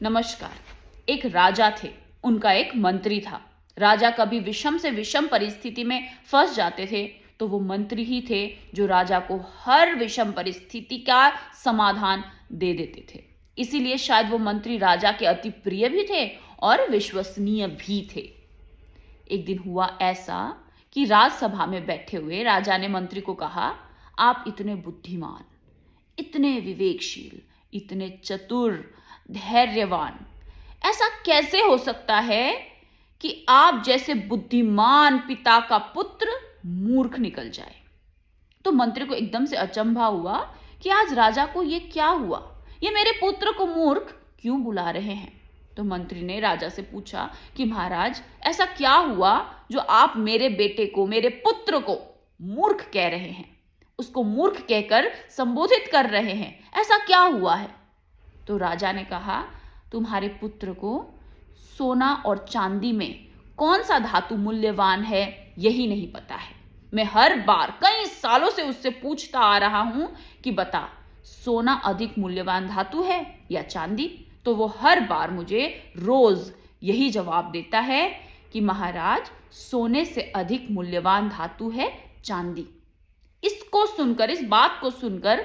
नमस्कार। एक राजा थे, उनका एक मंत्री था। राजा कभी विषम से विषम परिस्थिति में फंस जाते थे तो वो मंत्री ही थे जो राजा को हर विषम परिस्थिति का समाधान दे देते थे। इसीलिए शायद वो मंत्री राजा के अति प्रिय भी थे और विश्वसनीय भी थे। एक दिन हुआ ऐसा कि राजसभा में बैठे हुए राजा ने मंत्री को कहा, आप इतने बुद्धिमान, इतने विवेकशील, इतने चतुर, धैर्यवान, ऐसा कैसे हो सकता है कि आप जैसे बुद्धिमान पिता का पुत्र मूर्ख निकल जाए। तो मंत्री को एकदम से अचंभा हुआ कि आज राजा को ये क्या हुआ, ये मेरे पुत्र को मूर्ख क्यों बुला रहे हैं। तो मंत्री ने राजा से पूछा कि महाराज, ऐसा क्या हुआ जो आप मेरे बेटे को, मेरे पुत्र को मूर्ख कह रहे हैं, उसको मूर्ख कहकर संबोधित कर रहे हैं, ऐसा क्या हुआ है। तो राजा ने कहा, तुम्हारे पुत्र को सोना और चांदी में कौन सा धातु मूल्यवान है यही नहीं पता है। मैं हर बार कई सालों से उससे पूछता आ रहा हूं कि बता, सोना अधिक मूल्यवान धातु है या चांदी। तो वो हर बार मुझे रोज यही जवाब देता है कि महाराज, सोने से अधिक मूल्यवान धातु है चांदी। इसको सुनकर, इस बात को सुनकर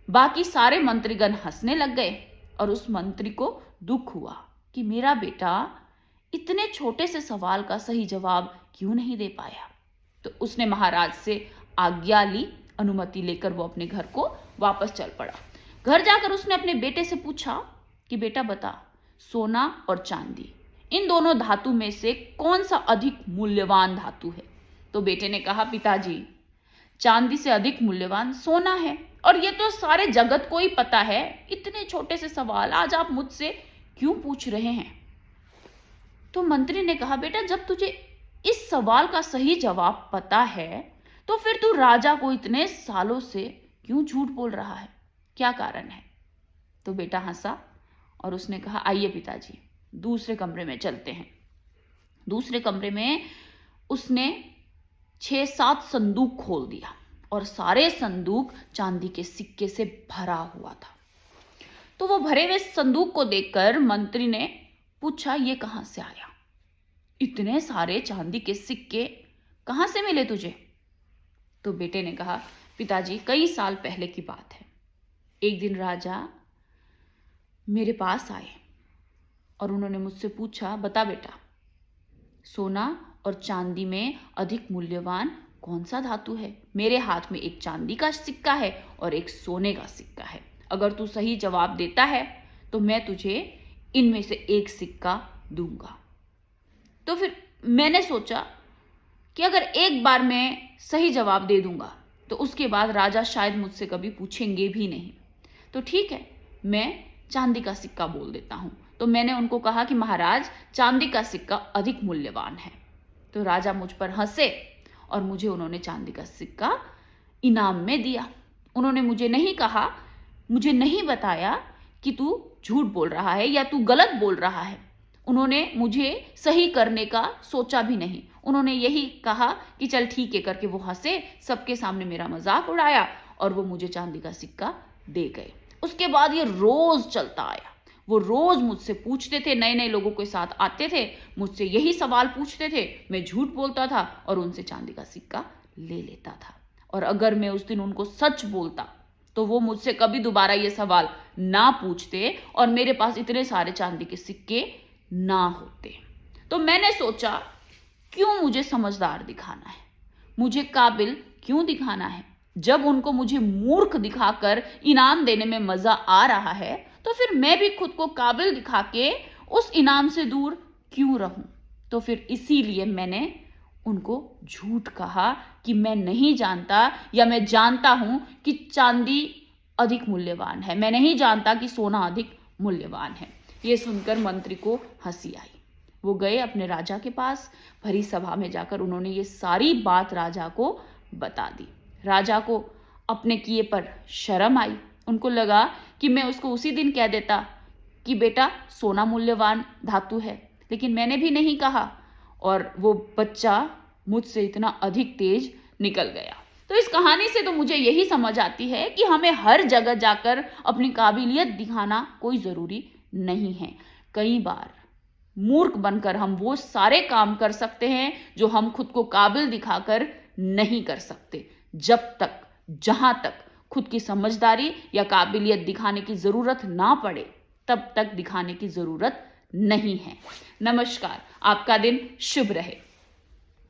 बाकी सारे मंत्रीगण हंसने लग गए और उस मंत्री को दुख हुआ कि मेरा बेटा इतने छोटे से सवाल का सही जवाब क्यों नहीं दे पाया। तो उसने महाराज से आज्ञा ली, अनुमति लेकर वो अपने घर को वापस चल पड़ा। घर जाकर उसने अपने बेटे से पूछा कि बेटा बता, सोना और चांदी, इन दोनों धातु में से कौन सा अधिक मूल्यवान धातु है। तो बेटे ने कहा, पिताजी, चांदी से अधिक मूल्यवान सोना है, और ये तो सारे जगत को ही पता है। इतने छोटे से सवाल आज आप मुझसे क्यों पूछ रहे हैं। तो मंत्री ने कहा, बेटा, जब तुझे इस सवाल का सही जवाब पता है तो फिर तू राजा को इतने सालों से क्यों झूठ बोल रहा है, क्या कारण है। तो बेटा हंसा और उसने कहा, आइए पिताजी, दूसरे कमरे में चलते हैं। दूसरे कमरे में उसने 6-7 संदूक खोल दिया और सारे संदूक चांदी के सिक्के से भरा हुआ था। तो वो भरे हुए संदूक को देखकर मंत्री ने पूछा, ये कहां से आया, इतने सारे चांदी के सिक्के कहां से मिले तुझे। तो बेटे ने कहा, पिताजी, कई साल पहले की बात है। एक दिन राजा मेरे पास आए और उन्होंने मुझसे पूछा, बता बेटा, सोना और चांदी में अधिक मूल्यवान कौन सा धातु है। मेरे हाथ में एक चांदी का सिक्का है और एक सोने का सिक्का है। अगर तू सही जवाब देता है तो मैं तुझे इनमें से एक सिक्का दूंगा। तो फिर मैंने सोचा कि अगर एक बार मैं सही जवाब दे दूंगा तो उसके बाद राजा शायद मुझसे कभी पूछेंगे भी नहीं। तो ठीक है, मैं चांदी का सिक्का बोल देता हूं। तो मैंने उनको कहा कि महाराज, चांदी का सिक्का अधिक मूल्यवान है। तो राजा मुझ पर हंसे और मुझे उन्होंने चांदी का सिक्का इनाम में दिया। उन्होंने मुझे नहीं कहा, मुझे नहीं बताया कि तू झूठ बोल रहा है या तू गलत बोल रहा है। उन्होंने मुझे सही करने का सोचा भी नहीं। उन्होंने यही कहा कि चल ठीक है करके वो हंसे, सबके सामने मेरा मजाक उड़ाया और वो मुझे चांदी का सिक्का दे गए। उसके बाद ये रोज चलता आया। वो रोज मुझसे पूछते थे, नए नए लोगों के साथ आते थे, मुझसे यही सवाल पूछते थे। मैं झूठ बोलता था और उनसे चांदी का सिक्का ले लेता था। और अगर मैं उस दिन उनको सच बोलता तो वो मुझसे कभी दोबारा ये सवाल ना पूछते और मेरे पास इतने सारे चांदी के सिक्के ना होते। तो मैंने सोचा, क्यों मुझे समझदार दिखाना है, मुझे काबिल क्यों दिखाना है। जब उनको मुझे मूर्ख दिखाकर इनाम देने में मजा आ रहा है तो फिर मैं भी खुद को काबिल दिखा के उस इनाम से दूर क्यों रहूं। तो फिर इसीलिए मैंने उनको झूठ कहा कि मैं नहीं जानता, या मैं जानता हूं कि चांदी अधिक मूल्यवान है, मैं नहीं जानता कि सोना अधिक मूल्यवान है। ये सुनकर मंत्री को हंसी आई। वो गए अपने राजा के पास। भरी सभा में जाकर उन्होंने ये सारी बात राजा को बता दी। राजा को अपने किए पर शर्म आई। उनको लगा कि मैं उसको उसी दिन कह देता कि बेटा, सोना मूल्यवान धातु है, लेकिन मैंने भी नहीं कहा और वो बच्चा मुझसे इतना अधिक तेज निकल गया। तो इस कहानी से तो मुझे यही समझ आती है कि हमें हर जगह जाकर अपनी काबिलियत दिखाना कोई ज़रूरी नहीं हैं। कई बार मूर्ख बनकर हम वो सारे काम कर सकते हैं जो हम खुद को काबिल दिखाकर नहीं कर सकते। जब तक, जहां तक खुद की समझदारी या काबिलियत दिखाने की जरूरत ना पड़े, तब तक दिखाने की जरूरत नहीं है। नमस्कार, आपका दिन शुभ रहे।